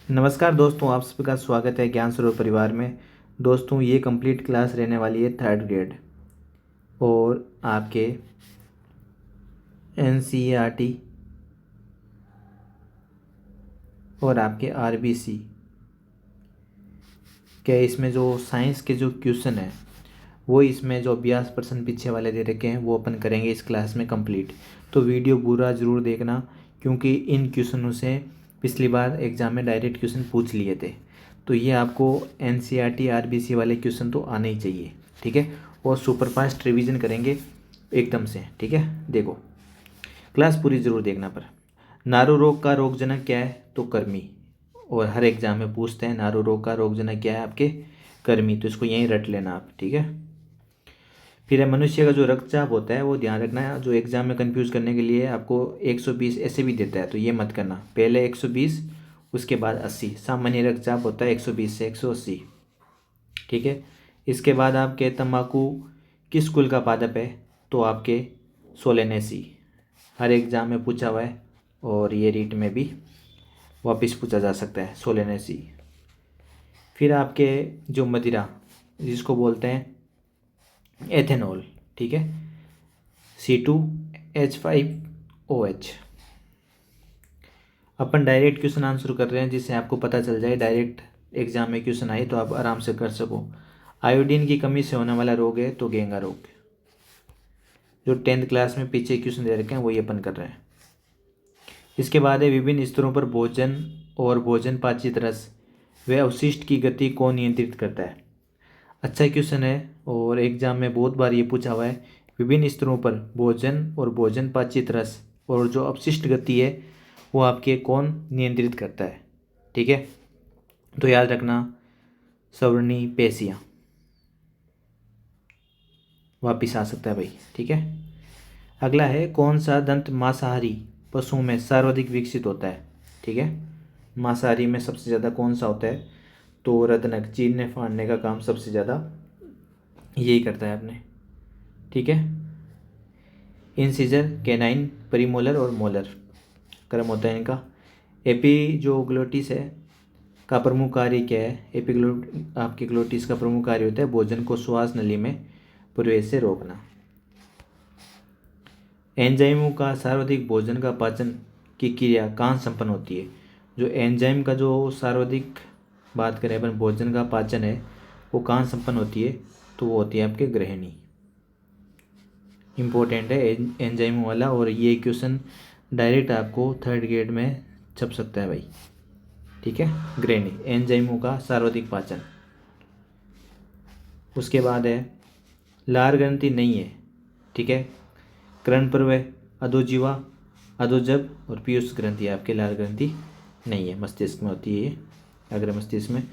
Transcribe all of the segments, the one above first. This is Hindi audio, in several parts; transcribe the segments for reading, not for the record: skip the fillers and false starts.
नमस्कार दोस्तों, आप सभी का स्वागत है ज्ञान सरोवर परिवार में। दोस्तों, ये कंप्लीट क्लास रहने वाली है 3rd ग्रेड और आपके NCERT और आपके RBC के इसमें जो साइंस के जो क्वेश्चन है वो इसमें जो अभ्यास प्रश्न पीछे वाले दे रखे हैं वो अपन करेंगे इस क्लास में कंप्लीट। तो वीडियो पूरा ज़रूर देखना, क्योंकि इन क्वेश्चनों से पिछली बार एग्ज़ाम में डायरेक्ट क्वेश्चन पूछ लिए थे। तो ये आपको NCERT RBC वाले क्वेश्चन तो आने ही चाहिए, ठीक है। और सुपरफास्ट रिवीजन करेंगे एकदम से, ठीक है। देखो, क्लास पूरी ज़रूर देखना। पर नारू रोग का रोगजनक क्या है? तो कर्मी। और हर एग्जाम में पूछते हैं नारू रोग का रोगजनक क्या है? आपके कर्मी। तो इसको यहीं रट लेना आप, ठीक है। फिर है मनुष्य का जो रक्तचाप होता है वो ध्यान रखना है, जो एग्जाम में कंफ्यूज करने के लिए आपको 120 ऐसे भी देता है, तो ये मत करना। पहले 120 उसके बाद 80। सामान्य रक्तचाप होता है 120 से 180, ठीक है। इसके बाद आपके तंबाकू किस कुल का पादप है? तो आपके सोलेनेसी। हर एग्जाम में पूछा हुआ है और ये रीट में भी वापस पूछा जा सकता है, सोलेनेसी। फिर आपके जो मदिरा जिसको बोलते हैं एथेनॉल, ठीक है, C2H5OH। अपन डायरेक्ट क्वेश्चन आंसर कर रहे हैं जिससे आपको पता चल जाए, डायरेक्ट एग्जाम में क्वेश्चन आए तो आप आराम से कर सको। आयोडीन की कमी से होने वाला रोग है तो गेंगा रोग। जो 10th क्लास में पीछे क्वेश्चन दे रखे हैं वही अपन कर रहे हैं। इसके बाद है विभिन्न स्तरों पर भोजन और भोजन पाचित रस व अवशिष्ट की गति को नियंत्रित करता है। अच्छा क्वेश्चन है और एग्जाम में बहुत बार ये पूछा हुआ है। विभिन्न स्तरों पर भोजन और भोजन पाचित रस और जो अपशिष्ट गति है वो आपके कौन नियंत्रित करता है, ठीक है। तो याद रखना, सवर्णी पेशियाँ। वापिस आ सकता है भाई, ठीक है। अगला है कौन सा दंत मांसाहारी पशुओं में सर्वाधिक विकसित होता है, ठीक है। मांसाहारी में सबसे ज़्यादा कौन सा होता है? तो रत्नक, चीरने फाड़ने का काम सबसे ज़्यादा यही करता है अपने, ठीक है। इंसिजर, कैनाइन, प्रीमोलर और मोलर क्रम होता है इनका। एपिजोग्लोटिस है का प्रमुख कार्य क्या है? आपके ग्लोटिस का प्रमुख कार्य होता है भोजन को श्वास नली में प्रवेश से रोकना। एंजाइमों का सर्वाधिक भोजन का पाचन की क्रिया कहाँ संपन्न होती है? जो एंजाइम का जो सर्वाधिक बात करें अपन भोजन का पाचन है वो कहाँ संपन्न होती है? तो वो होती है आपके गृहिणी। इम्पोर्टेंट है एंजाइमों वाला, और ये क्वेश्चन डायरेक्ट आपको 3rd ग्रेड में छप सकता है भाई, ठीक है। गृहिणी, एंजाइमों का सर्वाधिक पाचन। उसके बाद है लार ग्रंथि नहीं है, ठीक है। कर्णपर्वय, अधोजीवा, अधोजब और पीयूष ग्रंथि आपके लार ग्रंथि नहीं है, मस्तिष्क में होती है, अग्र मस्तिष्क में।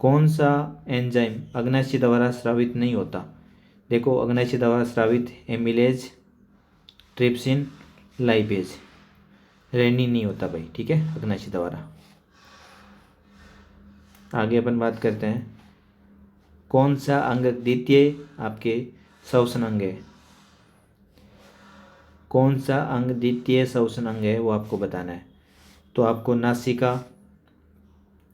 कौन सा एंजाइम अग्नाशय द्वारा स्रावित नहीं होता? देखो, अग्नाशय द्वारा स्रावित एमिलेज, ट्रिप्सिन, लाइपेज। रेनिन नहीं होता भाई, ठीक है, अग्नाशय द्वारा। आगे अपन बात करते हैं कौन सा अंग द्वितीय आपके श्वसन अंग है? कौन सा अंग द्वितीय श्वसन अंग है वो आपको बताना है। तो आपको नासिका,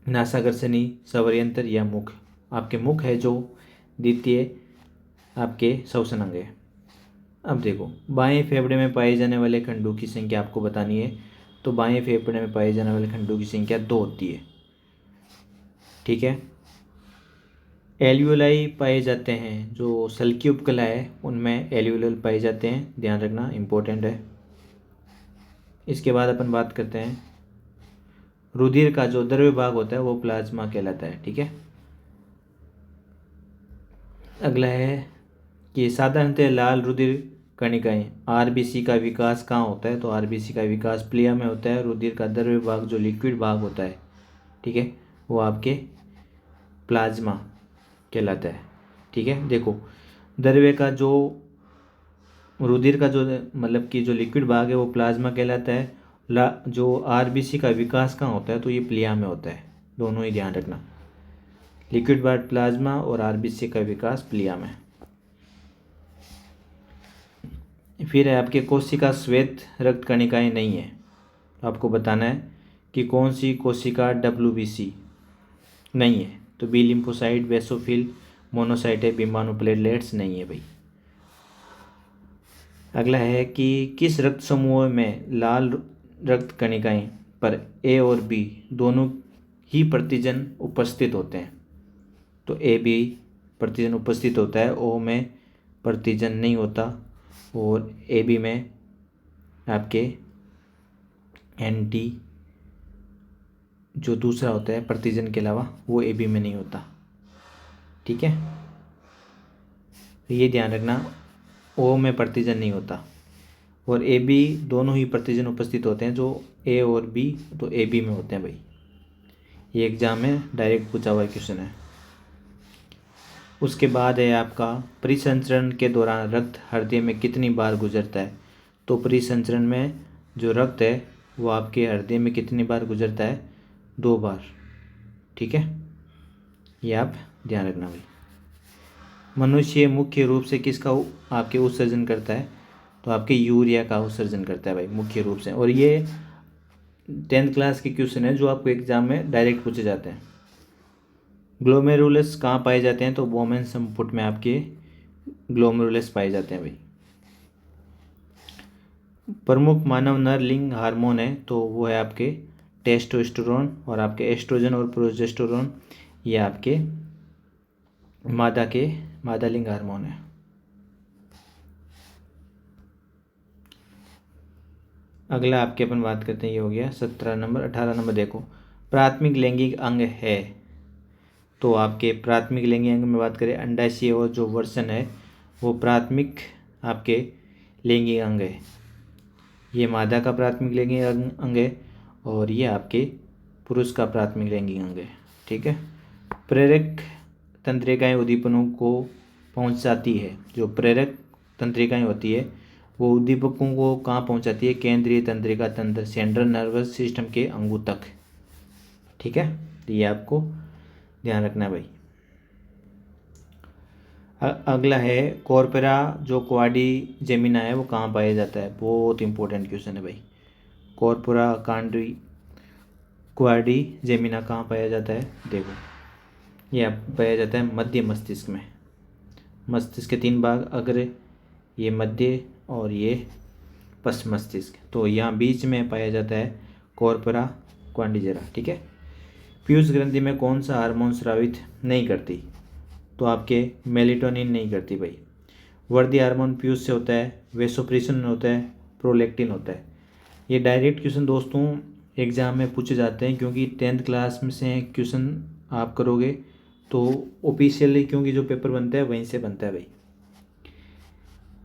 नासाग्रसनी, स्वरयंत्र या मुख। आपके मुख है जो द्वितीय आपके श्वसन अंग है। अब देखो, बाएं फेफड़े में पाए जाने वाले खंडों की संख्या आपको बतानी है। तो बाएं फेफड़े में पाए जाने वाले खंडों की संख्या 2 होती है, ठीक है। एल्यूलाई पाए जाते हैं, जो सल्की उपकला है उनमें एल्यूलल पाए जाते हैं, ध्यान रखना, इम्पोर्टेंट है। इसके बाद अपन बात करते हैं रुधिर का जो द्रव्य भाग होता है वो प्लाज्मा कहलाता है, ठीक है। अगला है कि साधारणतः लाल रुधिर कणिकाएं RBC का विकास कहाँ होता है? तो RBC का विकास प्लिया में होता है। रुधिर का द्रव्य भाग जो लिक्विड भाग होता है, ठीक है, वो आपके प्लाज्मा कहलाता है, ठीक है। देखो, द्रव्य का जो रुधिर का जो मतलब कि जो लिक्विड भाग है वो प्लाज्मा कहलाता है। जो RBC का विकास कहाँ होता है? तो ये प्लिया में होता है, दोनों ही ध्यान रखना। लिक्विड भाग प्लाज्मा और RBC का विकास प्लिया में। फिर है आपके कोशिका श्वेत रक्त कणिकाएं नहीं है। आपको बताना है कि कौन सी कोशिका WBC नहीं है, तो बी लिम्फोसाइट, बेसोफिल, मोनोसाइट है, बिम्बाणुप्लेटलेट्स नहीं है भाई। अगला है कि किस रक्त समूह में लाल रक्त कणिकाएं पर A और B दोनों ही प्रतिजन उपस्थित होते हैं। तो AB प्रतिजन उपस्थित होता है, O में प्रतिजन नहीं होता, और AB में आपके एंटी जो दूसरा होता है प्रतिजन के अलावा वो AB में नहीं होता। ठीक है, तो ये ध्यान रखना, O में प्रतिजन नहीं होता और AB दोनों ही प्रतिजन उपस्थित होते हैं। जो A और B तो AB में होते हैं भाई। ये एग्जाम में डायरेक्ट पूछा हुआ क्वेश्चन है। उसके बाद है आपका परिसंचरण के दौरान रक्त हृदय में कितनी बार गुजरता है। तो परिसंचरण में जो रक्त है वो आपके हृदय में कितनी बार गुजरता है, 2 बार। ठीक है, ये आप ध्यान रखना भाई। मनुष्य मुख्य रूप से किसका आपके उत्सर्जन करता है, तो आपके यूरिया का उत्सर्जन करता है भाई मुख्य रूप से। और ये 10th क्लास के क्वेश्चन है जो आपको एग्जाम में डायरेक्ट पूछे जाते हैं। ग्लोमेरुलस कहाँ पाए जाते हैं, तो बोमेन संपुट में आपके ग्लोमेरुलस पाए जाते हैं भाई। प्रमुख मानव नर लिंग हार्मोन है, तो वो है आपके टेस्टोस्टेरोन, और आपके एस्ट्रोजन और प्रोजेस्टेरोन ये आपके मादा लिंग हार्मोन है। अगला आपके अपन बात करते हैं, ये हो गया 17 नंबर। 18 नंबर देखो, प्राथमिक लैंगिक अंग है। तो आपके प्राथमिक लैंगिक अंग में बात करें, अंडाशय और जो वर्षण है वो प्राथमिक आपके लैंगिक अंग है। ये मादा का प्राथमिक लैंगिक अंग है और ये आपके पुरुष का प्राथमिक लैंगिक अंग है। ठीक है, प्रेरक तंत्रिकाएं उद्दीपनों को पहुंचाती है। जो प्रेरक तंत्रिकाएं होती है वो उद्दीपकों को कहाँ पहुंचाती है, केंद्रीय तंत्रिका तंत्र, सेंट्रल नर्वस सिस्टम के अंगों तक। ठीक है, तो ये आपको ध्यान रखना है भाई। अगला है कॉर्पोरा जो क्वाडी जेमिना है वो कहाँ पाया जाता है। बहुत इंपॉर्टेंट क्वेश्चन है भाई। कॉर्पोरा कांड्री क्वाडी जेमिना कहाँ पाया जाता है, देखो ये पाया जाता है मध्य मस्तिष्क में। मस्तिष्क के 3 भाग, अग्र, ये मध्य और ये पश्चिम मस्तिष्क, तो यहाँ बीच में पाया जाता है कॉर्पोरा क्वाड्रिजेरा। ठीक है, पीयूष ग्रंथि में कौन सा हार्मोन स्रावित नहीं करती, तो आपके मेलेटोनिन नहीं करती भाई। वर्दी हार्मोन पीयूष से होता है, वेसोप्रेसिन होता है, प्रोलैक्टिन होता है। ये डायरेक्ट क्वेश्चन दोस्तों एग्जाम में पूछे जाते हैं, क्योंकि 10th क्लास में से क्वेश्चन आप करोगे तो ऑफिशियली, क्योंकि जो पेपर बनता है वहीं से बनता है भाई।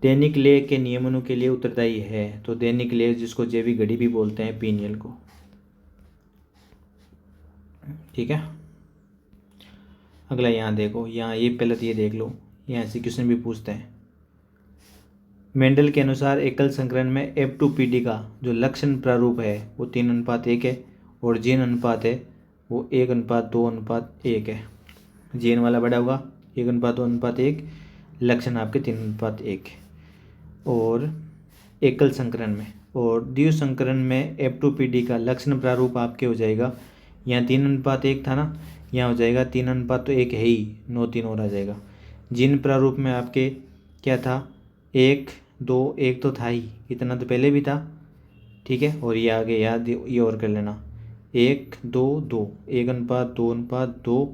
दैनिक लेय के नियमनों के लिए उत्तरदायी है, तो दैनिक लेय जिसको जैविक घड़ी भी बोलते हैं, पीनियल को। ठीक है, अगला यहाँ देखो, यहाँ ये पहले तो ये देख लो, यहाँ से क्वेश्चन भी पूछते हैं। मेंडल के अनुसार एकल संकरण में F2PD का जो लक्षण प्रारूप है वो 3:1 है, और जीन अनुपात है वो 1:2:1 है। जीन वाला बड़ा होगा 1:2:1, लक्षण आपके 3:1। और एकल संकरण में और द्वि संकरण में F2PD का लक्षण प्रारूप आपके हो जाएगा, यहाँ 3:1 था ना, यहाँ हो जाएगा 3:1 है ही, 9:3 और आ जाएगा। जीन प्रारूप में आपके क्या था, 1:2:1 तो था ही, इतना तो पहले भी था। ठीक है, और ये आगे याद ये और कर लेना, 1:2:2, 1:2:2,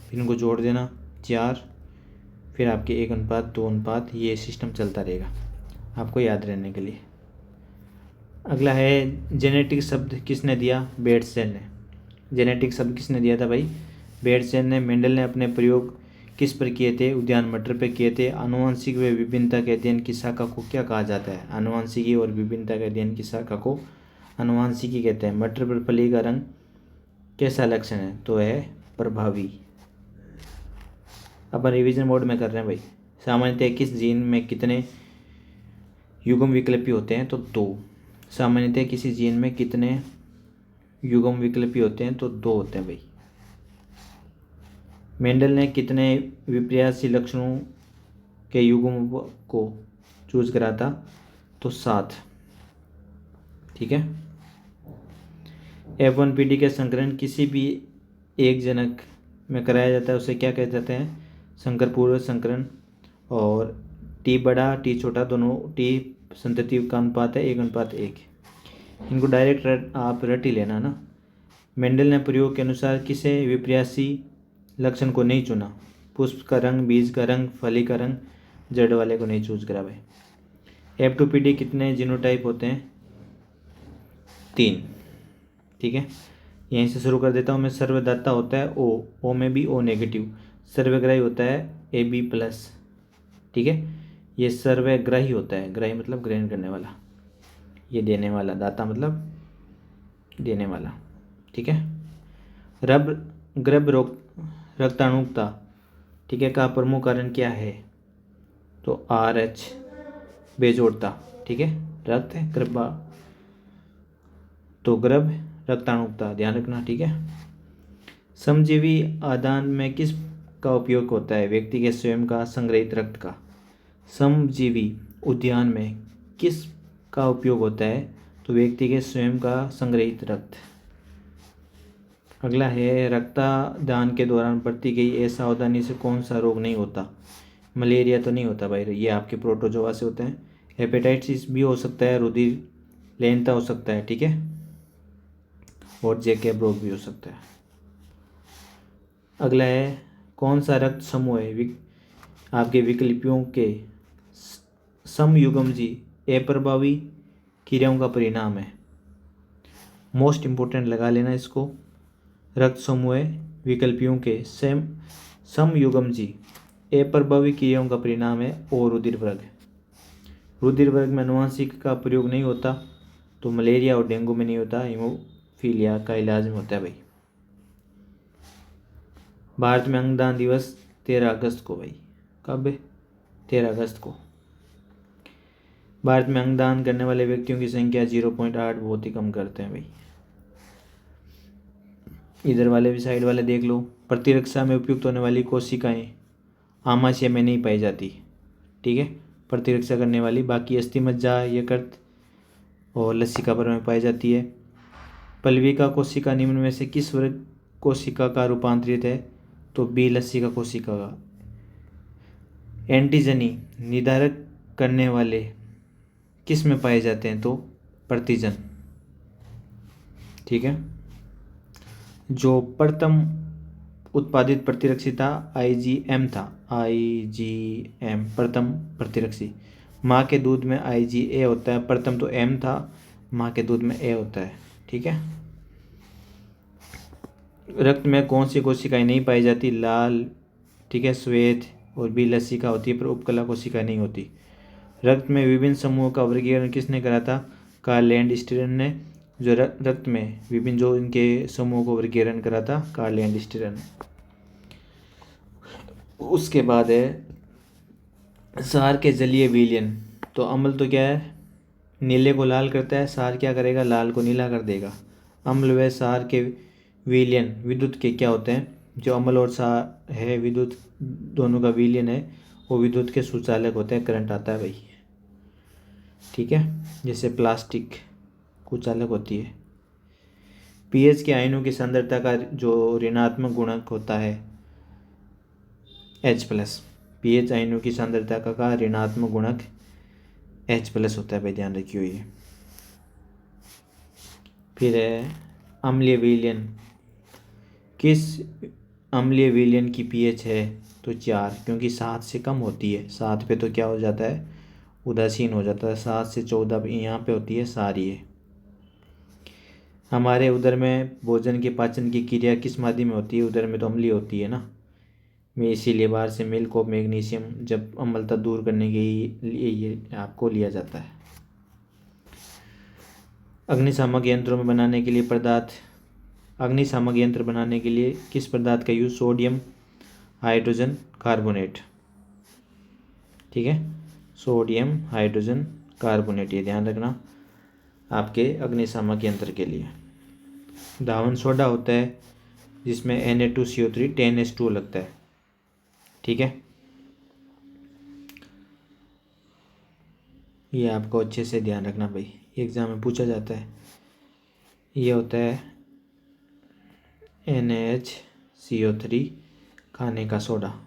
फिर इनको जोड़ देना 4, फिर आपके 1:2:, ये सिस्टम चलता रहेगा आपको याद रहने के लिए। अगला है जेनेटिक शब्द किसने दिया, बेट्सन ने। जेनेटिक शब्द किसने दिया था भाई, बेट्सन ने। मेंडल ने अपने प्रयोग किस पर किए थे, उद्यान मटर पर किए थे। आनुवंशिक व विभिन्नता के अध्ययन की शाखा को क्या कहा जाता है, आनुवंशिकी और विभिन्नता के अध्ययन की शाखा को आनुवंशिकी कहते हैं। मटर पर फली का रंग कैसा लक्षण है, तो है प्रभावी। अपन रिवीजन मोड में कर रहे हैं भाई। सामान्यतः किस जीन में कितने युग्म विकल्पी होते हैं, तो 2। सामान्यतः किसी जीन में कितने युग्म विकल्पी होते हैं, तो 2 होते हैं भाई। मेंडल ने कितने विपर्यासी लक्षणों के युग्म को चूज करा था, तो 7। ठीक है, F1PD का संकरण किसी भी एक जनक में कराया जाता है, उसे क्या कहते जाते हैं, संकर पूर्व संकरण। और टी बड़ा टी छोटा दोनों टी संतति का अनुपात है 1:1। इनको डायरेक्ट आप रट ही लेना ना। मेंडल ने प्रयोग के अनुसार किसे विपर्यासी लक्षण को नहीं चुना, पुष्प का रंग, बीज का रंग, फली का रंग, जड़ वाले को नहीं चूज करा भाई। F2PD कितने जीनोटाइप होते हैं, 3। ठीक है, यहीं से शुरू कर देता हूँ मैं। सर्वदाता होता है ओ में भी O-। सर्वग्राही होता है AB+। ठीक है, ये सर्वग्राही होता है, ग्राही मतलब ग्रहण करने वाला, ये देने वाला, दाता मतलब देने वाला। ठीक है, रब गर्भ रोग रक्ताणुकता, ठीक है, का प्रमुख कारण क्या है, तो RH बेजोड़ता। ठीक है, रक्त है गर्भा तो गर्भ रक्ताणुकता ध्यान रखना। ठीक है, समजीवी आदान में किस का उपयोग होता है, व्यक्ति के स्वयं का संग्रहित रक्त का। समजीवी उद्यान में किस का उपयोग होता है, तो व्यक्ति के स्वयं का संग्रहित रक्त। अगला है, रक्तदान के दौरान बरती गई असावधानी से कौन सा रोग नहीं होता। मलेरिया तो नहीं होता भाई, ये आपके प्रोटोजोआ से होते हैं। हेपेटाइटिस भी हो सकता है, रुधिर लेनता हो सकता है। ठीक है, और जैकब रोग भी हो सकता है। अगला है, कौन सा रक्त समूह है आपके विकल्पियों के समयुग्मजी अप्रभावी क्रियाओं का परिणाम है। मोस्ट इम्पोर्टेंट लगा लेना इसको। रक्त समूह विकल्पियों के समयुग्मजी अप्रभावी क्रियाओं का परिणाम है और रुधिर वर्ग। रुधिर वर्ग में अनुवांशिक का प्रयोग नहीं होता, तो मलेरिया और डेंगू में नहीं होता, हीमोफीलिया का इलाज में होता है भाई। भारत में अंगदान दिवस 13 अगस्त को भाई, कब है, 13 अगस्त को। भारत में अंगदान करने वाले व्यक्तियों की संख्या 0.8 बहुत ही कम करते हैं भाई। इधर वाले भी साइड वाले देख लो। प्रतिरक्षा में उपयुक्त होने वाली कोशिकाएं आमाशय में नहीं पाई जाती। ठीक है, प्रतिरक्षा करने वाली, बाकी अस्थि मज्जा, यकृत और लसिका पर में पाई जाती है। पल्विका कोशिका निम्न में से किस वर्ग कोशिका का रूपांतरित है, तो बी लसिका कोशिका का। एंटीजनी निर्धारक करने वाले किस में पाए जाते हैं, तो प्रतिजन। ठीक है, जो प्रथम उत्पादित प्रतिरक्षिता IgM था, IgM प्रथम प्रतिरक्षी। माँ के दूध में IgA होता है, प्रथम तो M था, माँ के दूध में A होता है। ठीक है, रक्त में कौन सी कोशिकाएं नहीं पाई जाती, लाल, ठीक है, श्वेत और बी लसिका होती है, पर उपकला कोशिका नहीं होती। रक्त में विभिन्न समूहों का वर्गीकरण किसने करा था, कार्ल लैंडस्टीरन ने। जो रक्त में विभिन्न जो इनके समूहों को वर्गीकरण करा था, कार्ल लैंडस्टीरन। उसके बाद है सार के जलीय विलयन। तो अम्ल तो क्या है, नीले को लाल करता है, सार क्या करेगा, लाल को नीला कर देगा। अम्ल व सार के विलयन विद्युत के क्या होते हैं, जो अम्ल और सार है विद्युत दोनों का विलयन है, वो विद्युत के सुचालक होते हैं, करंट आता है भाई। ठीक है, जैसे प्लास्टिक कुचालक होती है। पीएच के आयनों की सांद्रता का जो ऋणात्मक गुणक होता है H+। पीएच आयनों की सांद्रता का ऋणात्मक गुणक H+ होता है भाई, ध्यान रखिए ये। फिर है अम्लीय विलयन। किस अम्लीय विलयन की पीएच है, तो 4, क्योंकि 7 से कम होती है। 7 पे तो क्या हो जाता है, उदासीन हो जाता है। 7 से 14 यहाँ पे होती है सारी है। हमारे उदर में भोजन के पाचन की क्रिया किस माध्यम में होती है, उदर में तो अम्लीय होती है ना, में इसीलिए बाहर से मिल्क और मैग्नीशियम जब अम्लता दूर करने के लिए ये आपको लिया जाता है। अग्निशामक यंत्रों में बनाने के लिए अग्निशामक यंत्र बनाने के लिए किस पदार्थ का यूज, सोडियम हाइड्रोजन कार्बोनेट। ठीक है, सोडियम हाइड्रोजन कार्बोनेट, ये ध्यान रखना आपके अग्निशामक यंत्र के लिए। धावन सोडा होता है जिसमें Na2CO3 10H2O लगता है। ठीक है, ये आपको अच्छे से ध्यान रखना भाई, एग्जाम में पूछा जाता है। ये होता है NaHCO3 खाने का सोडा।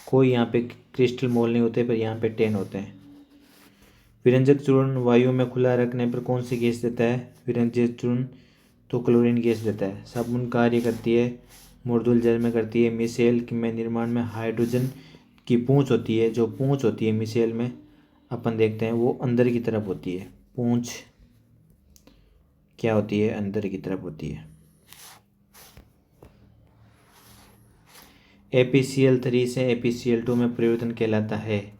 कोई यहाँ पे क्रिस्टल मोल नहीं होते, पर यहाँ पे 10 होते हैं। विरंजक चूर्ण वायु में खुला रखने पर कौन सी गैस देता है? विरंजक चूर्ण तो क्लोरीन गैस देता है। साबुन कार्य करती है मृदुल जल में करती है। मिसेल में निर्माण में हाइड्रोजन की पूंछ होती है। जो पूंछ होती है मिसेल में अपन देखते हैं वो अंदर की तरफ होती है। पूंछ क्या होती है? अंदर की तरफ होती है। APCl3 से APCl2 में परिवर्तन कहलाता है।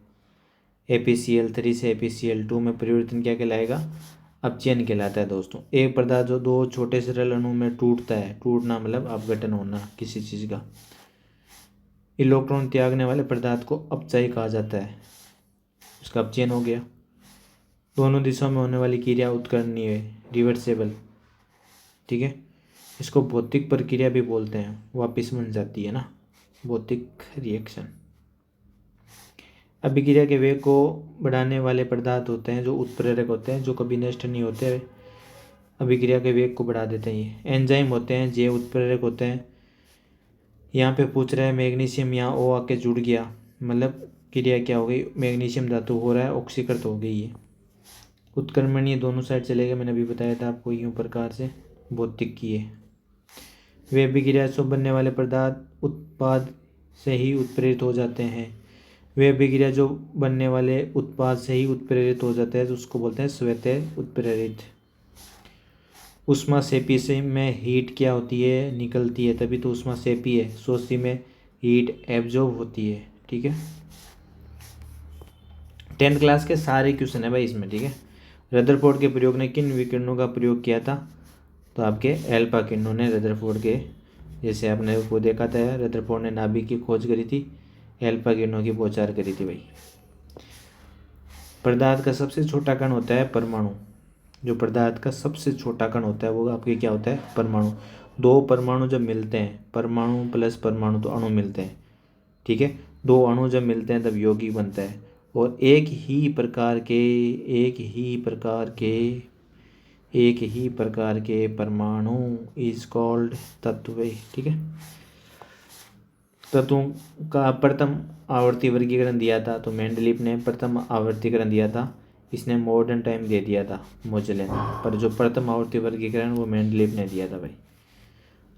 APCl3 से APCl2 में परिवर्तन क्या कहलाएगा? अपचयन कहलाता है दोस्तों। एक पदार्थ जो दो छोटे सरल अणु में टूटता है, टूटना मतलब अपघटन होना किसी चीज़ का, इलेक्ट्रॉन त्यागने वाले पदार्थ को अपचय कहा जाता है। उसका अपचयन हो गया। दोनों दिशाओं में होने वाली क्रिया उत्कर्षणीय है, रिवर्सेबल, ठीक है। इसको भौतिक प्रक्रिया भी बोलते हैं, वापिस बन जाती है ना, भौतिक रिएक्शन। अभिक्रिया के वेग को बढ़ाने वाले पदार्थ होते हैं जो उत्प्रेरक होते हैं, जो कभी नष्ट नहीं होते, अभिक्रिया के वेग को बढ़ा देते हैं। ये एंजाइम होते हैं, जैव उत्प्रेरक होते हैं। यहाँ पे पूछ रहा है मैग्नीशियम यहाँ O आके जुड़ गया, मतलब क्रिया क्या हो गई? मैग्नीशियम धातु हो रहा है, ऑक्सीकृत हो गई है। उत्क्रमणीय दोनों साइड चलेगा, मैंने अभी बताया था आपको यूँ प्रकार से भौतिक की है। वे अभिक्रिया से बनने वाले पदार्थ उत्पाद से ही उत्प्रेरित हो जाते हैं। वे अभिक्रिया जो बनने वाले उत्पाद से ही उत्प्रेरित हो जाते हैं तो उसको बोलते हैं स्वतः उत्प्रेरित। ऊष्माक्षेपी से में हीट क्या होती है? निकलती है, तभी तो ऊष्माक्षेपी है। शोषी में हीट एब्जॉर्ब होती है, ठीक है। 10th क्लास के सारे क्वेश्चन है भाई इसमें, ठीक है। रदरफोर्ड के प्रयोग ने किन विकिरणों का प्रयोग किया था? तो आपके एल्फा किरणों ने रदरफोर्ड के, जैसे आपने वो देखा था, रदरफोर्ड ने नाभिक की खोज करी थी, एल्फा किरणों की पहचान करी थी भाई। पदार्थ का सबसे छोटा कण होता है परमाणु। जो पदार्थ का सबसे छोटा कण होता है वो आपके क्या होता है? परमाणु। दो परमाणु जब मिलते हैं, परमाणु प्लस परमाणु तो अणु मिलते हैं, ठीक है। दो अणु जब मिलते हैं तब यौगिक बनता है। और एक ही प्रकार के परमाणु इज कॉल्ड तत्व, ठीक है। तत्वों का प्रथम आवर्ती वर्गीकरण दिया था तो मेंडलीफ ने प्रथम आवर्तीकरण दिया था। इसने मॉडर्न टाइम दे दिया था मोजले ने, पर जो प्रथम आवर्ती वर्गीकरण वो मेंडलीफ ने दिया था भाई।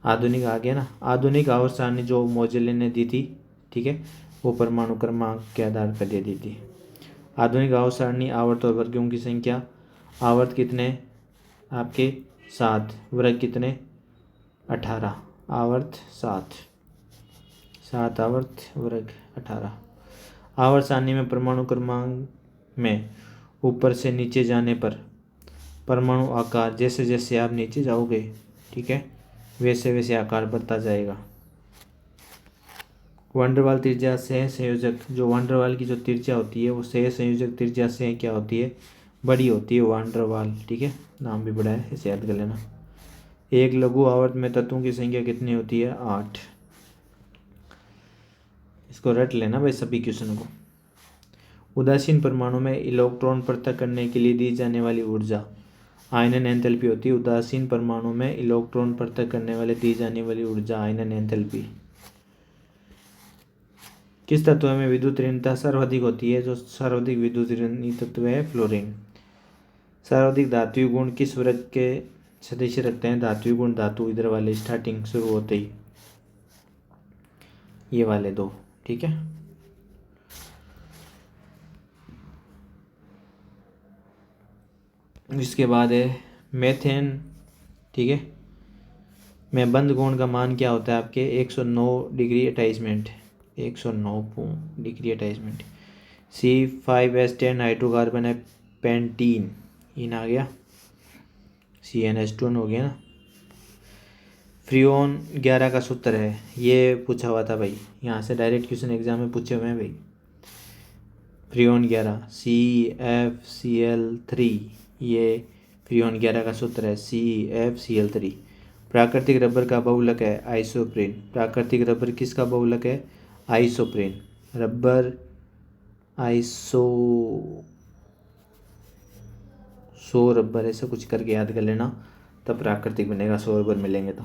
आधुनिक आ गया ना। आधुनिक आवर्त सारणी जो मोजले ने दी थी, ठीक है, वो परमाणु क्रमांक के आधार पर दे दी थी। आधुनिक आवर्त सारणी आवर्त और वर्गों की संख्या, आवर्त कितने आपके 7, वर्ग कितने 18, आवर्त 7 आवर्त वर्ग 18। आवर्त सारणी में परमाणु क्रमांक में ऊपर से नीचे जाने पर परमाणु आकार जैसे जैसे आप नीचे जाओगे, ठीक है, वैसे वैसे आकार बढ़ता जाएगा। वांडरवाल त्रिज्या सह संयोजक, जो वांडरवाल की जो त्रिज्या होती है वो सह संयोजक त्रिज्या से क्या होती है? बड़ी होती है वांडरवाल, ठीक है, नाम भी बड़ा है, इसे याद कर लेना। एक लघु आवर्त में तत्वों की संख्या कितनी होती है? 8। इसको रट लेना भाई सभी क्वेश्चन को। उदासीन परमाणु में इलेक्ट्रॉन पृथक करने के लिए दी जाने वाली ऊर्जा आयनन एंथैल्पी होती है। उदासीन परमाणु में इलेक्ट्रॉन पृथक करने वाले दी जाने वाली ऊर्जा आयनन एंथैल्पी। किस तत्व में विद्युत ऋणता सर्वाधिक होती है? जो सर्वाधिक विद्युत ऋणी तत्व है फ्लोरीन। सर्वाधिक धात्विक गुण किस वर्ग के सदस्य रखते हैं? धात्विक गुण धातु इधर वाले स्टार्टिंग शुरू होते ही, ये वाले दो, ठीक है। इसके बाद है मेथेन, ठीक है, में बंद कोण का मान क्या होता है आपके? 109 degree attachment, 109 degree attachment. C5H10 hydrocarbon है पेंटीन, इन आ गया, CnH2 हो गया ना। फ्रियोन 11 का सूत्र है, ये पूछा हुआ था भाई, यहाँ से डायरेक्ट क्वेश्चन एग्जाम में पूछे हुए हैं भाई। फ्रियोन 11 CFCl3, ये फ्रियोन 11 का सूत्र है CFCl3। प्राकृतिक रबर का बहुलक है आइसोप्रीन। प्राकृतिक रबर किसका बहुलक है? आइसोप्रीन। रबर रबर ऐसा कुछ करके याद कर लेना। तब प्राकृतिक बनेगा, सौर बल मिलेंगे तो।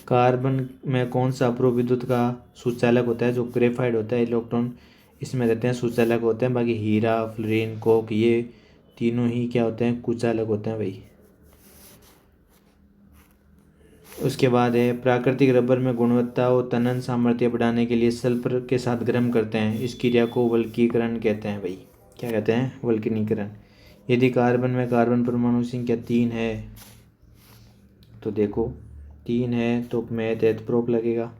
कार्बन में कौन सा अपूर्व विद्युत का सुचालक होता है? जो ग्रेफाइट होता है, इलेक्ट्रॉन इसमें रहते हैं, सुचालक होते हैं। बाकी हीरा, फ्लोरीन, कोक ये तीनों ही क्या होते हैं? कुचालक होते हैं भाई। उसके बाद है प्राकृतिक रबर में गुणवत्ता और तनन सामर्थ्य बढ़ाने के लिए सल्फर के साथ गर्म करते हैं, इस क्रिया को वल्कीकरण कहते हैं भाई। क्या कहते हैं? वल्कनीकरण। यदि कार्बन में कार्बन परमाणु संख्या 3 है तो देखो 3 है तो मैथ एथ प्रोप लगेगा।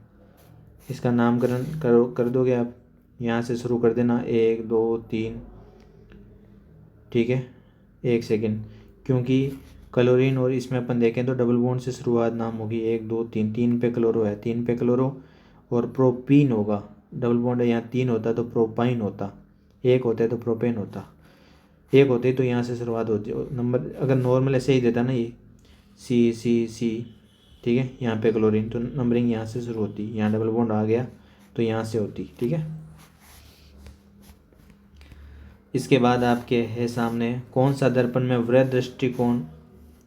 इसका नामकरण कर दोगे आप, यहाँ से शुरू कर देना 1 2 3, ठीक है। 1 सेकेंड, क्योंकि क्लोरीन और इसमें अपन देखें तो डबल बॉन्ड से शुरुआत नाम होगी। 1 2 3, 3 पे क्लोरो है, 3 पे क्लोरो और प्रोपीन होगा। डबल बॉन्ड है यहाँ 3 होता तो प्रोपाइन होता, 1 होता है तो प्रोपेन होता। 1 होते तो यहाँ से शुरुआत होती। नंबर अगर नॉर्मल ऐसे ही देता ना, ये सी सी सी, ठीक है, यहाँ पे क्लोरीन तो नंबरिंग यहाँ से शुरू होती, यहाँ डबल बॉन्ड आ गया तो यहाँ से होती, ठीक है। इसके बाद आपके है सामने कौन सा दर्पण में वृहद दृष्टिकोण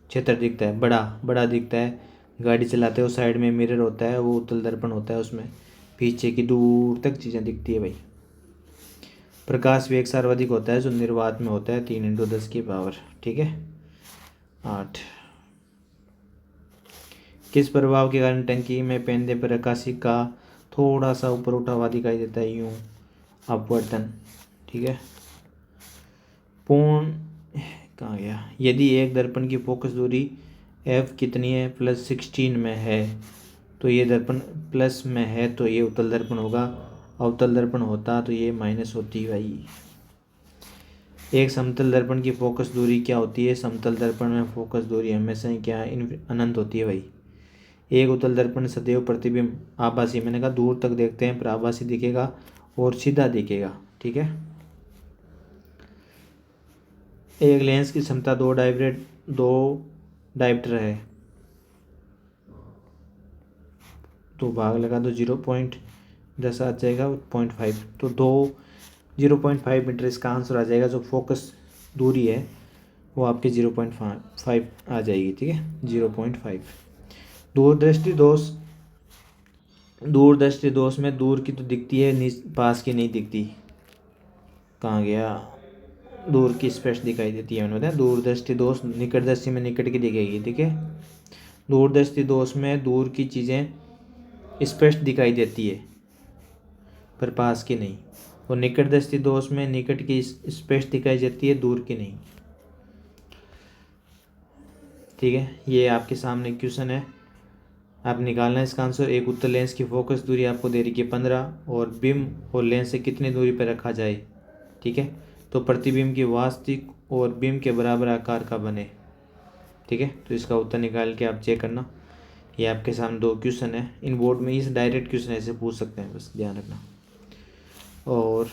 क्षेत्र दिखता है? बड़ा बड़ा दिखता है। गाड़ी चलाते हो साइड में मिरर होता है, वो उत्तल दर्पण होता है, उसमें पीछे की दूर तक चीज़ें दिखती है भाई। प्रकाश वेग सर्वाधिक होता है जो निर्वात में होता है, 3 × 10 की पावर, ठीक है। 8। किस प्रभाव के कारण टंकी में पहनने पर आकाशी का थोड़ा सा ऊपर उठा हुआ दिखाई देता है? यूं, अपवर्तन, ठीक है। पूर्ण कहाँ गया? यदि एक दर्पण की फोकस दूरी f कितनी है? +16 में है तो ये दर्पण प्लस में है तो ये उत्तल दर्पण होगा। अवतल दर्पण होता तो ये माइनस होती भाई। एक समतल दर्पण की फोकस दूरी क्या होती है? समतल दर्पण में फोकस दूरी हमेशा ही क्या अनंत होती है भाई। एक उत्तल दर्पण सदैव प्रतिबिंब आभासी, मैंने कहा दूर तक देखते हैं पर आभासी दिखेगा और सीधा दिखेगा, ठीक है। एक लेंस की क्षमता 2 डायप्टर है तो भाग लगा दो 0.10 आ जाएगा 0.5, तो 0.5 मीटर इसका आंसर आ जाएगा। जो फोकस दूरी है वो आपके 0.5 आ जाएगी, ठीक है, 0.5। दूरदृष्टि दोष में दूर की तो दिखती है, पास की नहीं दिखती। कहाँ गया? दूर की स्पष्ट दिखाई देती है, मैंने बताया। दूरदृष्टि दोष निकट दृष्टि में निकट की दिखेगी, ठीक है। दूरदृष्टि दोष में दूर की चीज़ें स्पष्ट दिखाई देती है पर पास की नहीं, और निकट दृष्टि दोष में निकट की स्पष्ट दिखाई देती है, दूर की नहीं, ठीक है। ये आपके सामने क्वेश्चन है, आप निकालना है इसका आंसर। एक उत्तल लेंस की फोकस दूरी आपको दे रही है 15 और बिंब और लेंस से कितनी दूरी पर रखा जाए, ठीक है। तो प्रतिबिंब की वास्तविक और बिंब के बराबर आकार का बने, ठीक है। तो इसका उत्तर निकाल के आप चेक करना। ये आपके सामने 2 क्वेश्चन है, इन बोर्ड में इस डायरेक्ट क्वेश्चन ऐसे पूछ सकते हैं, बस ध्यान रखना। और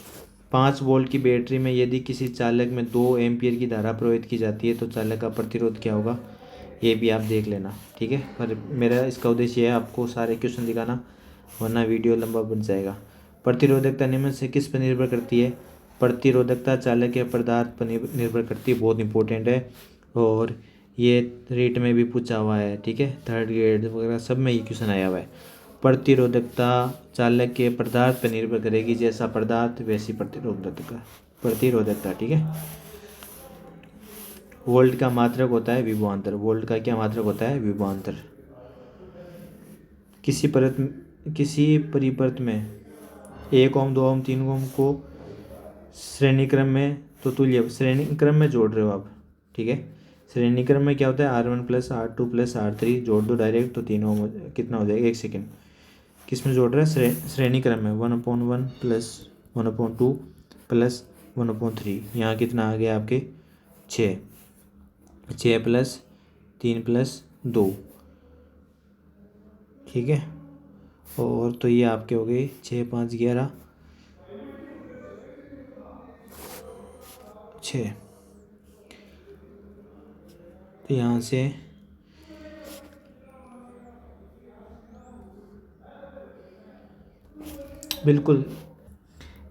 5 वोल्ट की बैटरी में यदि किसी चालक में 2 एम्पियर की धारा प्रवाहित की जाती है तो चालक का प्रतिरोध क्या होगा? ये भी आप देख लेना, ठीक है। पर मेरा इसका उद्देश्य है आपको सारे क्वेश्चन दिखाना, वरना वीडियो लंबा बन जाएगा। प्रतिरोधकता निम्न से किस पर निर्भर करती है? प्रतिरोधकता चालक या पदार्थ पर निर्भर करती है, बहुत इंपॉर्टेंट है। और ये रेट में भी पूछा हुआ है, ठीक है, 3rd ग्रेड वगैरह सब में ये क्वेश्चन आया हुआ है। प्रतिरोधकता चालक के पदार्थ पर निर्भर करेगी, जैसा पदार्थ वैसी प्रतिरोधकता, ठीक है। वोल्ट का मात्रक होता है विभवांतर। वोल्ट का क्या मात्रक होता है? विभवांतर। किसी परिपथ में 1 ओम 2 ओम 3 ओम को श्रेणी क्रम में तो तुल्य श्रेणी क्रम में जोड़ रहे हो आप, ठीक है। श्रेणी क्रम में क्या होता है? R1 + R2 + R3 जोड़ दो डायरेक्ट तो 3 ओम कितना हो जाएगा? 1 सेकेंड, किस में जोड़ रहे हैं? श्रेणी क्रम में 1/1 + 1/2 + 1/3, यहाँ कितना आ गया आपके? 6 + 3 + 2, ठीक है। और तो ये आपके हो गए 6 5 11 6, तो यहाँ से बिल्कुल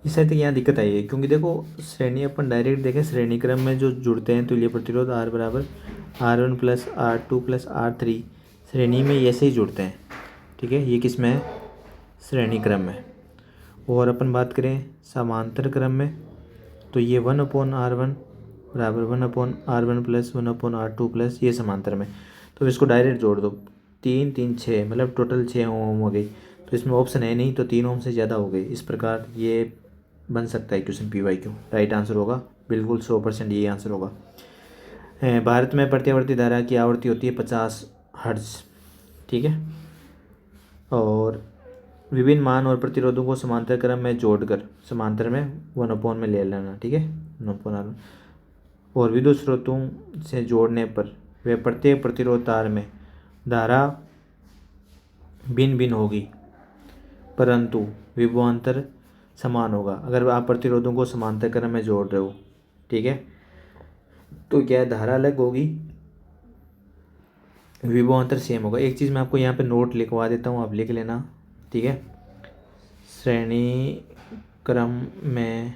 इस तक यहाँ दिक्कत आई है, क्योंकि देखो श्रेणी अपन डायरेक्ट देखें, श्रेणी क्रम में जो जुड़ते हैं तुल्य प्रतिरोध R = R1 plus R2 plus R3 श्रेणी में ऐसे ही जुड़ते हैं। ठीक है, ये किस में है? श्रेणी क्रम में। और अपन बात करें समांतर क्रम में, तो ये 1/R1 बराबर 1/R1 प्लस 1/R2 प्लस ये समांतर में। तो इसको डायरेक्ट जोड़ दो, 3 3 6 मतलब टोटल 6 ओम हो गई। तो इसमें ऑप्शन है नहीं, तो 3 ओम से ज़्यादा हो गई। इस प्रकार ये बन सकता है क्वेश्चन PYQ। राइट आंसर होगा बिल्कुल 100% ये आंसर होगा। भारत में प्रत्यावर्ती धारा की आवृत्ति होती है 50 हर्ट्ज। ठीक है, और विभिन्न मान और प्रतिरोधों को समांतर क्रम में जोड़कर समांतर में 1/में ले लेना। ठीक है, 1/R1 और विद्युत स्रोतों से जोड़ने पर वे प्रत्येक प्रतिरोध तार में धारा भिन्न भिन्न होगी, परंतु विभवांतर समान होगा। अगर आप प्रतिरोधों को समांतर क्रम में जोड़ रहे हो, ठीक है, तो क्या है, धारा अलग होगी, विभवांतर सेम होगा। एक चीज़ मैं आपको यहाँ पे नोट लिखवा देता हूँ, आप लिख लेना। ठीक है, श्रेणी क्रम में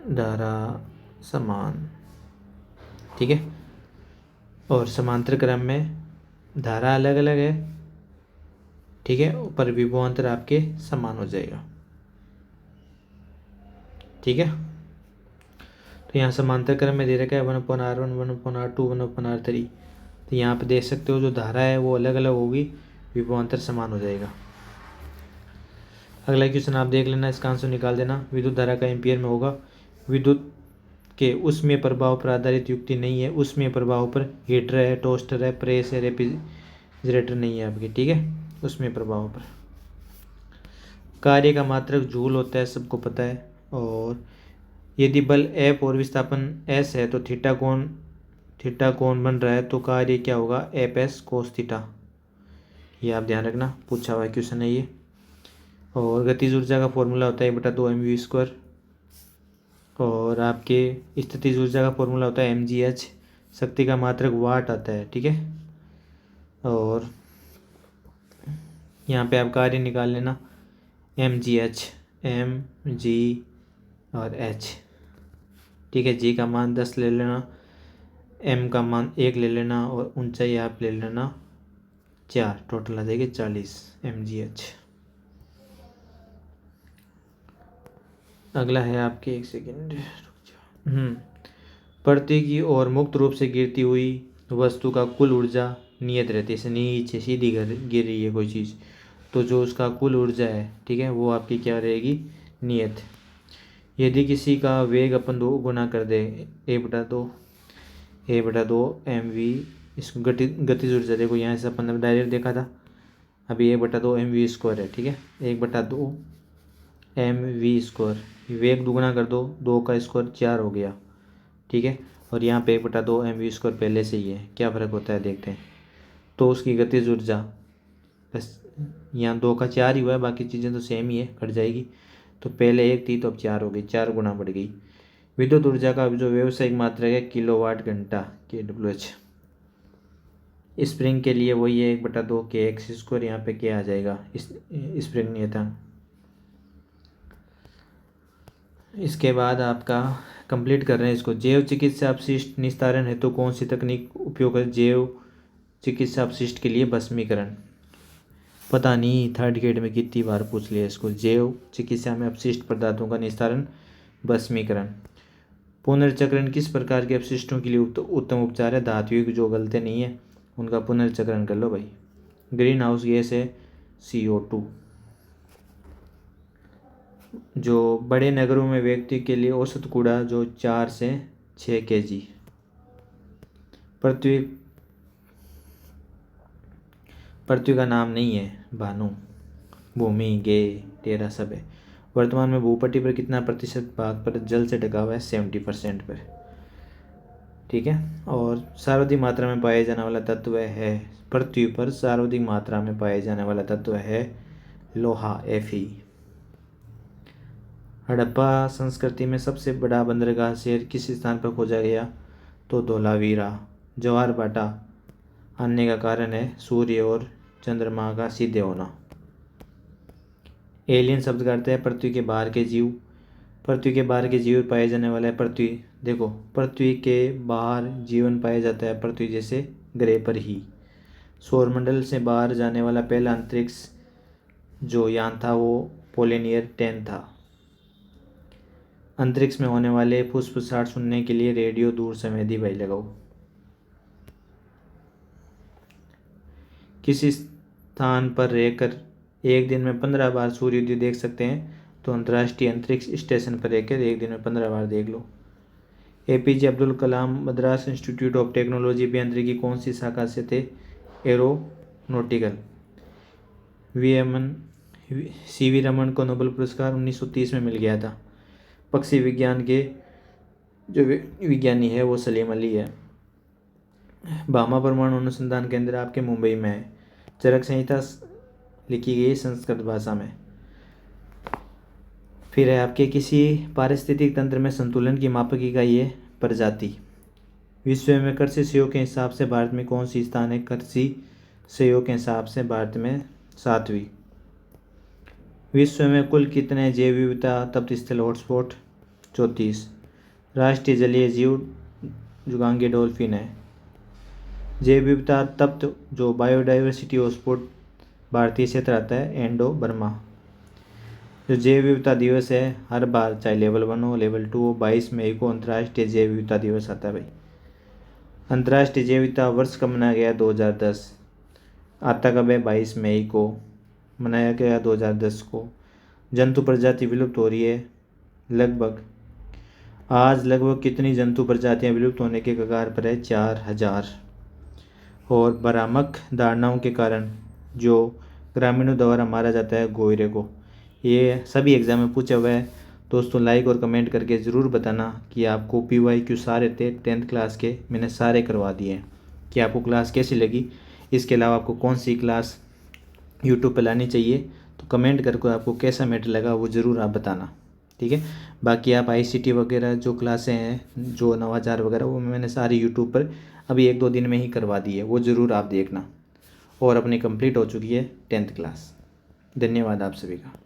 धारा समान, ठीक है, और समांतर क्रम में धारा अलग अलग है। ठीक है, पर विभवांतर आपके समान हो जाएगा। ठीक है, तो यहाँ समांतर क्रम में दे रखा है 1/R1 1/R2 1/R3। तो यहाँ पे देख सकते हो जो धारा है वो अलग अलग होगी, विभवांतर समान हो जाएगा। अगला क्वेश्चन आप देख लेना, इसका आंसर निकाल देना। विद्युत धारा का एम्पियर में होगा। विद्युत के उष्मीय प्रभाव पर आधारित युक्ति नहीं है। उष्मीय प्रभाव पर हीटर है, टोस्टर है, प्रेस है, रेफ्रिजरेटर नहीं है आपके। ठीक है, उष्मीय प्रभाव पर कार्य का मात्रक जूल होता है, सबको पता है। और यदि बल F और विस्थापन S है तो थीटा कोण बन रहा है, तो कार्य क्या होगा? FS cos theta. ये आप ध्यान रखना, पूछा हुआ क्वेश्चन है ये। और गतिज ऊर्जा का फॉर्मूला होता है 1/2mv²। और आपके स्थितिज ऊर्जा का फॉर्मूला होता है mgh। शक्ति का मात्रक वाट आता है। ठीक है, और यहाँ पे आप कार्य निकाल लेना, mgh, mg और h। ठीक है, g का मान 10 ले लेना, m का मान 1 ले लेना, और ऊंचाई आप ले लेना 4, टोटल आ जाएगी 40 mgh। अगला है आपके, एक सेकेंड रुक जाओ। पृथ्वी की ओर मुक्त रूप से गिरती हुई वस्तु का कुल ऊर्जा नियत रहती है। जैसे नीचे सीधी गिर रही है कोई चीज़, तो जो उसका कुल ऊर्जा है, ठीक है, वो आपकी क्या रहेगी? नियत। यदि किसी का वेग अपन 2 गुना कर दे, a/2 mv, इसको गतिज ऊर्जा देखो, यहाँ से अपन ने डायरेक्ट देखा था, अभी a/2 mv² है। ठीक है, 1/2 mv², वेग दुगुना कर दो, 2 का स्क्वायर 4 हो गया। ठीक है, और यहाँ पे 1/2 mv² पहले से ही है, क्या फ़र्क होता है देखते हैं। तो उसकी गतिज ऊर्जा बस यहाँ 2 का 4 ही हुआ है, बाकी चीज़ें तो सेम ही है, कट जाएगी। तो पहले 1 थी तो अब 4 हो गई, 4 गुना बढ़ गई। विद्युत ऊर्जा का जो व्यावसायिक मात्रक है किलोवाट घंटा, kWh। स्प्रिंग के लिए वही है 1/2 kx², यहाँ पे क्या आ जाएगा? स्प्रिंग नियतांक। इसके बाद आपका कंप्लीट कर रहे हैं इसको। जैव चिकित्सा अपशिष्ट निस्तारण हेतु तो कौन सी तकनीक उपयोग है? जैव चिकित्सा अपशिष्ट के लिए भस्मीकरण। पता नहीं थर्ड ग्रेड में कितनी बार पूछ लिया इसको। जैव चिकित्सा में अपशिष्ट पदार्थों का निस्तारण, भस्मीकरण। पुनर्चक्रण किस प्रकार के अपशिष्टों के लिए उत्तम उपचार है? धात्विक जो गलते नहीं है उनका पुनर्चक्रण कर लो भाई। ग्रीन हाउस गैस है CO2। जो बड़े नगरों में व्यक्ति के लिए औसत कूड़ा जो 4 से 6 kg। पृथ्वी का नाम नहीं है भानु, भूमि, गे, तेरा सब है। वर्तमान में भूपट्टी पर कितना प्रतिशत भाग पर जल से ढका हुआ है? 70% पर। ठीक है, और सर्वाधिक मात्रा में पाया जाने वाला तत्व है पृथ्वी पर, सर्वाधिक मात्रा में पाया जाने वाला तत्व है लोहा, Fe। हड़प्पा संस्कृति में सबसे बड़ा बंदरगाह शहर किस स्थान पर खोजा गया? तो धोलावीरा। ज्वार भाटा आने का कारण है सूर्य और चंद्रमा का सीधे होना। एलियन शब्द का अर्थ है पृथ्वी के बाहर के जीव। पृथ्वी के बाहर के जीव पाए जाने वाला है पृथ्वी। देखो, पृथ्वी के बाहर जीवन पाया जाता है पृथ्वी जैसे ग्रह पर ही। सौरमंडल से बाहर जाने वाला पहला अंतरिक्ष जो यान था वो पोलिनियर 10 था। अंतरिक्ष में होने वाले फुसफुसाहट सुनने के लिए रेडियो दूर संवेदी वाई लगाओ। किसी स्थान पर रहकर एक दिन में 15 बार सूर्योदय देख सकते हैं तो अंतर्राष्ट्रीय अंतरिक्ष स्टेशन पर रहकर एक दिन में 15 बार देख लो। APJ Abdul Kalam Madras Institute of Technology अभियांत्रिकी कौन सी शाखा से थे? एरोनॉटिकल। सीवी रमन को नोबेल पुरस्कार 1930 में मिल गया था। पक्षी विज्ञान के जो विज्ञानी है वो सलीम अली है। भामा परमाणु अनुसंधान केंद्र आपके मुंबई में है। चरक संहिता लिखी गई संस्कृत भाषा में। फिर है आपके किसी पारिस्थितिक तंत्र में संतुलन की मापक इकाई है प्रजाति। विश्व में कृषि सहयोग के हिसाब से भारत में कौन सी स्थान है? कृषि सहयोग के हिसाब से भारत में 7वीं। विश्व में कुल कितने जैव विविधता तप्त स्थल हॉटस्पॉट? 34। राष्ट्रीय जलीय जीव जुगांगी डॉल्फिन है। जैव विविधता तप्त जो बायोडाइवर्सिटी हॉटस्पॉट भारतीय क्षेत्र आता है एंडो बर्मा। जो जैव विविधता दिवस है हर बार चाहे लेवल 1 हो लेवल 2 हो 22 मई को अंतर्राष्ट्रीय जैव विविधता दिवस आता है भाई। अंतर्राष्ट्रीय जैव विविधता वर्ष कब मनाया गया? 2010। आता कब है? 22 मई को मनाया गया 2010 को। जंतु प्रजाति विलुप्त हो रही है लगभग। आज लगभग कितनी जंतु प्रजातियां विलुप्त होने के कगार पर है? 4000। और भ्रामक धारणाओं के कारण जो ग्रामीणों द्वारा मारा जाता है गोयरे को। ये सभी एग्जाम में पूछा हुआ है दोस्तों। लाइक और कमेंट करके ज़रूर बताना कि आपको PYQ सारे थे 10th क्लास के मैंने सारे करवा दिए हैं कि आपको क्लास कैसी लगी। इसके अलावा आपको कौन सी क्लास यूट्यूब पर लानी चाहिए तो कमेंट करके आपको कैसा मैटर लगा वो ज़रूर आप बताना, ठीक है। बाकी आप ICT वगैरह जो क्लासें हैं जो नवाचार वगैरह वो मैंने सारी यूट्यूब पर अभी 1-2 दिन में ही करवा दी है, वो ज़रूर आप देखना। और अपनी कंप्लीट हो चुकी है 10th क्लास। धन्यवाद आप सभी का।